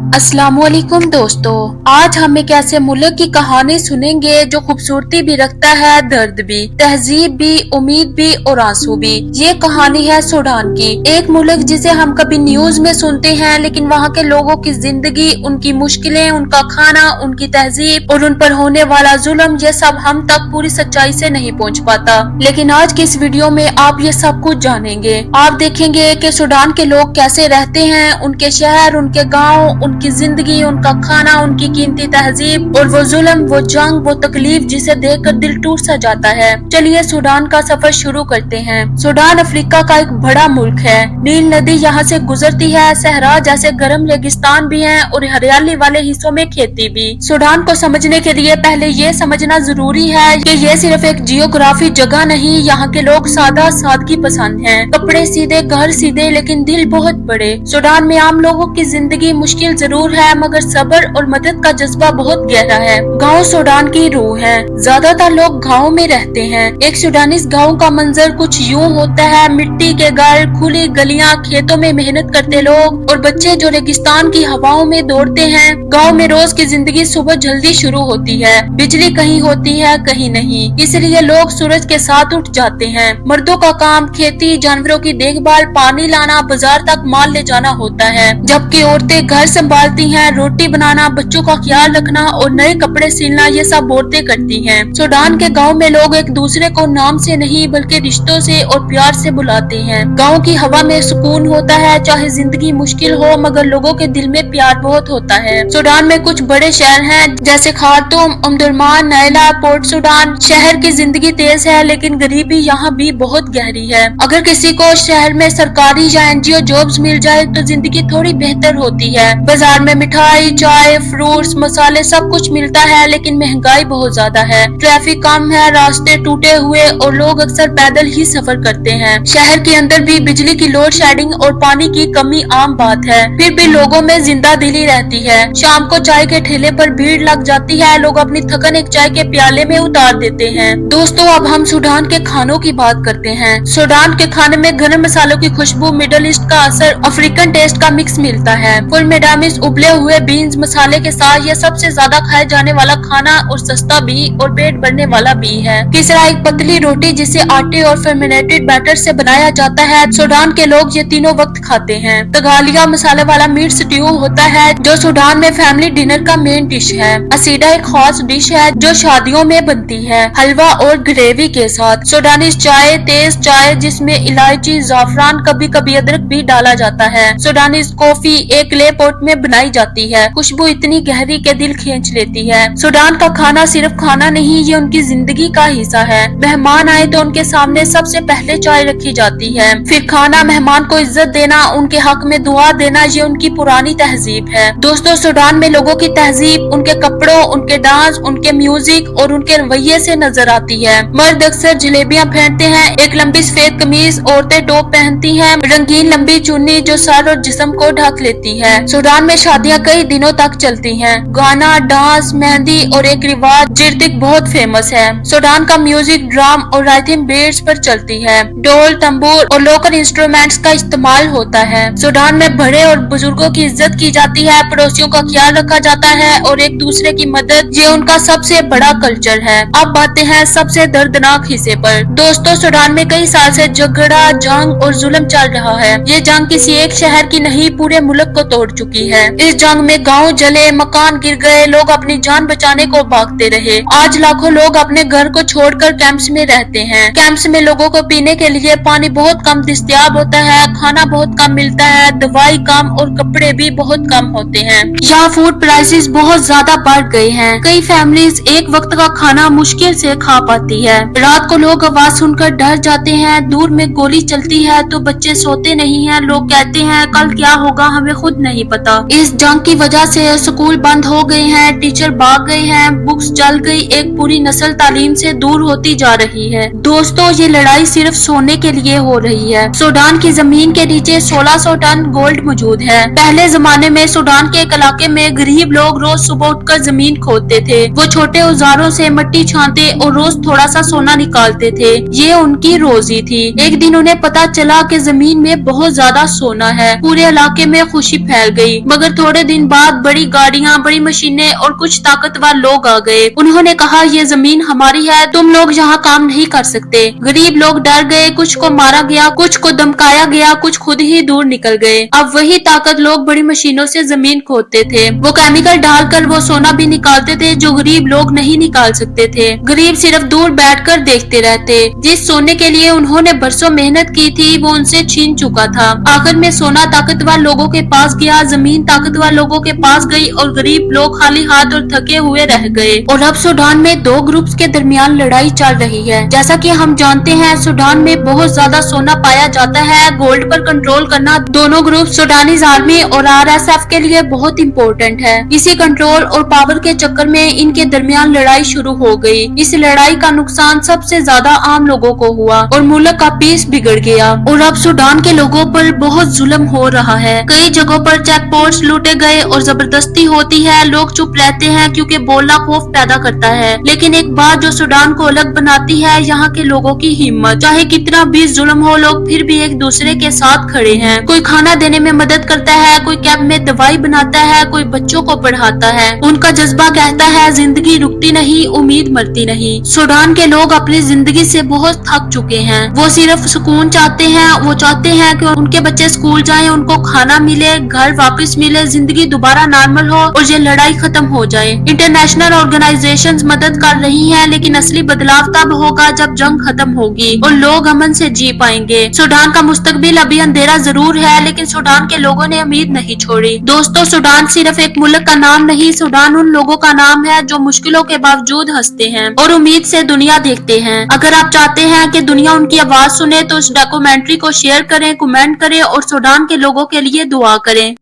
अस्सलाम वालेकुम दोस्तों, आज हम एक ऐसे मुल्क की कहानी सुनेंगे जो खूबसूरती भी रखता है, दर्द भी, तहजीब भी, उम्मीद भी और आंसू भी। ये कहानी है सूडान की, एक मुल्क जिसे हम कभी न्यूज में सुनते हैं, लेकिन वहाँ के लोगों की जिंदगी, उनकी मुश्किलें, उनका खाना, उनकी तहजीब और उन पर होने वाला जुल्म, ये सब हम तक पूरी सच्चाई से नहीं पहुँच पाता। लेकिन आज की इस वीडियो में आप ये सब कुछ जानेंगे। आप देखेंगे कि सूडान के लोग कैसे रहते हैं, उनके शहर, उनके गाँव, उनकी जिंदगी, उनका खाना, उनकी कीमती तहजीब और वो जुल्म, वो जंग, वो तकलीफ जिसे देखकर दिल टूट सा जाता है। चलिए सूडान का सफर शुरू करते हैं। सूडान अफ्रीका का एक बड़ा मुल्क है। नील नदी यहाँ से गुजरती है। सहरा जैसे गर्म रेगिस्तान भी हैं और हरियाली वाले हिस्सों में खेती भी। सूडान को समझने के लिए पहले ये समझना जरूरी है कि ये सिर्फ एक जियोग्राफी जगह नहीं, यहाँ के लोग सादा सादगी पसंद हैं। कपड़े सीधे, घर सीधे, लेकिन दिल बहुत बड़े। सूडान में आम लोगों की जिंदगी मुश्किल जरूर है, मगर सब्र और मदद का जज्बा बहुत गहरा है। गांव सूडान की रूह है। ज्यादातर लोग गांव में रहते हैं। एक सूडानीज गांव का मंजर कुछ यूं होता है। मिट्टी के घर, खुली गलियां, खेतों में मेहनत करते लोग और बच्चे जो रेगिस्तान की हवाओं में दौड़ते हैं। गांव में रोज की जिंदगी सुबह जल्दी शुरू होती है। बिजली कहीं होती है, कहीं नहीं, इसलिए लोग सूरज के साथ उठ जाते हैं। मर्दों का काम खेती, जानवरों की देखभाल, पानी लाना, बाजार तक माल ले जाना होता है, जबकि औरतें घर संभालती हैं, रोटी बनाना, बच्चों का ख्याल रखना और नए कपड़े सिलना, ये सब औरतें करती हैं। सूडान के गांव में लोग एक दूसरे को नाम से नहीं बल्कि रिश्तों से और प्यार से बुलाते हैं। गांव की हवा में सुकून होता है, चाहे जिंदगी मुश्किल हो, मगर लोगों के दिल में प्यार बहुत होता है। सूडान में कुछ बड़े शहर हैं, जैसे खार्तूम, उम्दुरमान, नैला, पोर्ट सूडान। शहर की जिंदगी तेज है, लेकिन गरीबी यहाँ भी बहुत गहरी है। अगर किसी को शहर में सरकारी या एनजीओ जॉब्स मिल जाए तो जिंदगी थोड़ी बेहतर होती है। बाजार में मिठाई, चाय, फ्रूट्स, मसाले सब कुछ मिलता है, लेकिन महंगाई बहुत ज्यादा है। ट्रैफिक कम है, रास्ते टूटे हुए और लोग अक्सर पैदल ही सफर करते हैं। शहर के अंदर भी बिजली की लोड शेडिंग और पानी की कमी आम बात है, फिर भी लोगों में जिंदा दिली रहती है। शाम को चाय के ठेले पर भीड़ लग जाती है, लोग अपनी थकन एक चाय के प्याले में उतार देते हैं। दोस्तों, अब हम सूडान के खानों की बात करते हैं। सूडान के खाने में गरम मसालों की खुशबू, मिडल ईस्ट का असर, अफ्रीकन टेस्ट का मिक्स मिलता है। फुल मेडामिस, उबले हुए बीन्स मसाले के साथ, यह सबसे ज्यादा खाए जाने वाला खाना और सस्ता भी और पेट भरने वाला भी है। किसरा एक पतली रोटी जिसे आटे और फर्मेंटेड बैटर से बनाया जाता है। सूडान के लोग ये तीनों वक्त खाते हैं। तगालिया मसाले वाला मीट स्ट्यू होता है, जो सूडान में फैमिली डिनर का मेन डिश है। असीडा एक खास डिश है जो शादियों में बनती है, हलवा और ग्रेवी के साथ। सूडानीज चाय, तेज चाय जिसमें इलायची, जाफरान, कभी कभी अदरक भी डाला जाता है। सूडानीज कॉफी एक क्ले पॉट में बनाई जाती है, खुशबू इतनी गहरी के दिल खींच लेती है। सूडान का खाना सिर्फ खाना नहीं, ये उनकी जिंदगी का हिस्सा है। मेहमान आए तो उनके सामने सबसे पहले चाय रखी जाती है, फिर खाना, मेहमान को इज्जत देना, उनके हक में दुआ देना, ये उनकी पुरानी तहजीब है। दोस्तों, सूडान में लोगों की तहजीब उनके कपड़ों, उनके डांस, उनके म्यूजिक और उनके रवैये से नजर आती है। मर्द अक्सर जलेबियां पहनते हैं, एक लंबी सफेद कमीज, औरतें टॉप पहनती हैं, रंगीन लंबी चुन्नी जो सर और जिस्म को ढक लेती है। सूडान में शादियां कई दिनों तक चलती हैं। गाना, डांस, मेहंदी और एक रिवाज जिर्तिक बहुत फेमस है। सूडान का म्यूजिक ड्रम और राइथिम बीट्स पर चलती है। ढोल, तंबूर और लोकल इंस्ट्रूमेंट्स का इस्तेमाल होता है। सूडान में बड़े और बुजुर्गों की इज्जत की जाती है, पड़ोसियों का ख्याल रखा जाता है और एक दूसरे की मदद, ये उनका सबसे बड़ा कल्चर है। अब बातें हैं सबसे दर्दनाक हिस्से पर। दोस्तों, सूडान में कई साल से झगड़ा, जंग और जुल्म चल रहा है। ये जंग किसी एक शहर की नहीं, पूरे मुल्क को तोड़ चुकी है। इस जंग में गांव जले, मकान गिर गए, लोग अपनी जान बचाने को भागते रहे। आज लाखों लोग अपने घर को छोड़कर कैंप्स में रहते हैं। कैंप्स में लोगों को पीने के लिए पानी बहुत कम दस्तयाब होता है, खाना बहुत कम मिलता है, दवाई कम और कपड़े भी बहुत कम होते हैं। यहाँ फूड प्राइसेस बहुत ज्यादा बढ़ गए हैं। कई फैमिलीज एक वक्त का खाना मुश्किल से खा पाती है। रात को लोग आवाज सुनकर डर जाते हैं। दूर में गोली चलती है तो बच्चे सोते नहीं हैं। लोग कहते हैं कल क्या होगा हमें खुद नहीं पता। इस जंग की वजह से स्कूल बंद हो गए हैं, टीचर भाग गए हैं, बुक्स जल गई, एक पूरी नस्ल तालीम से दूर होती जा रही है। दोस्तों, ये लड़ाई सिर्फ सोने के लिए हो रही है। सूडान की जमीन के नीचे 1600 टन गोल्ड मौजूद है। पहले जमाने में सूडान के एक इलाके में गरीब लोग रोज सुबह उठकर जमीन खोदते थे। वो छोटे औजारों से मिट्टी छानते और रोज थोड़ा सा सोना निकालते थे। ये उनकी रोजी थी। एक दिन उन्हें पता चला कि जमीन में बहुत ज्यादा सोना है। पूरे इलाके में खुशी फैल गई, मगर थोड़े दिन बाद बड़ी गाड़ियां, बड़ी मशीनें और कुछ ताकतवर लोग आ गए। उन्होंने कहा ये जमीन हमारी है, तुम लोग यहाँ काम नहीं कर सकते। गरीब लोग डर गए, कुछ को मारा गया, कुछ को धमकाया गया, कुछ खुद ही दूर निकल गए। अब वही ताकत लोग बड़ी मशीनों से जमीन खोदते थे। वो केमिकल डालकर वो सोना भी निकालते थे जो गरीब लोग नहीं निकाल सकते थे। गरीब सिर्फ दूर बैठकर देखते रहते। जिस सोने के लिए उन्होंने बरसों मेहनत की थी वो उनसे छीन चुका था। आखिर में सोना ताकतवर लोगों के पास गया, जमीन ताकतवर लोगों के पास गई और गरीब लोग खाली हाथ और थके हुए रह गए। और अब सूडान में दो ग्रुप्स के दरमियान लड़ाई चल रही है। जैसा कि हम जानते हैं सूडान में बहुत ज्यादा सोना पाया जाता है। गोल्ड पर कंट्रोल करना दोनों ग्रुप सूडानीज आर्मी और RSF के लिए बहुत इम्पोर्टेंट है। इसी कंट्रोल और पावर के चक्कर में इनके दरमियान लड़ाई शुरू हो गई। इस लड़ाई का नुकसान सबसे ज्यादा आम लोगों को हुआ और मुल्क का पीस बिगड़ गया। और अब सूडान के लोगों पर बहुत जुल्म हो रहा है। कई जगहों पर चेक पोस्ट लूटे गए और जबरदस्ती होती है। लोग चुप रहते हैं क्योंकि बोलना खौफ पैदा करता है। लेकिन एक बात जो सूडान को अलग बनाती है, यहाँ के लोगों की हिम्मत। चाहे कितना भी जुल्म हो, लोग फिर भी एक दूसरे के साथ खड़े हैं। कोई खाना देने में मदद करता है, कोई कैंप में दवाई बनाता है, कोई बच्चों को पढ़ाता है। उनका जज्बा कहता है जिंदगी रुकती नहीं, उम्मीद मरती नहीं। सूडान के लोग अपनी जिंदगी से बहुत थक चुके हैं। वो सिर्फ सुकून चाहते हैं। वो चाहते हैं कि उनके बच्चे स्कूल जाएं, उनको खाना मिले, घर वापस मिले, जिंदगी दोबारा नॉर्मल हो और ये लड़ाई खत्म हो जाए। इंटरनेशनल ऑर्गेनाइजेशंस मदद कर रही हैं, लेकिन असली बदलाव तब होगा जब जंग खत्म होगी और लोग अमन से जी पाएंगे। सूडान का मुस्तकबिल अभी अंधेरा जरूर है, लेकिन सूडान के लोगों ने उम्मीद नहीं छोड़ी। दोस्तों, सूडान सिर्फ एक मुल्क का नाम नहीं, सूडान उन लोगों का नाम है जो मुश्किलों के बावजूद हंसते हैं और उम्मीद से दुनिया देखते हैं। अगर आप चाहते हैं कि दुनिया उनकी आवाज सुने तो इस डॉक्यूमेंट्री को शेयर करें, कमेंट करें और सूडान के लोगों के लिए दुआ करें।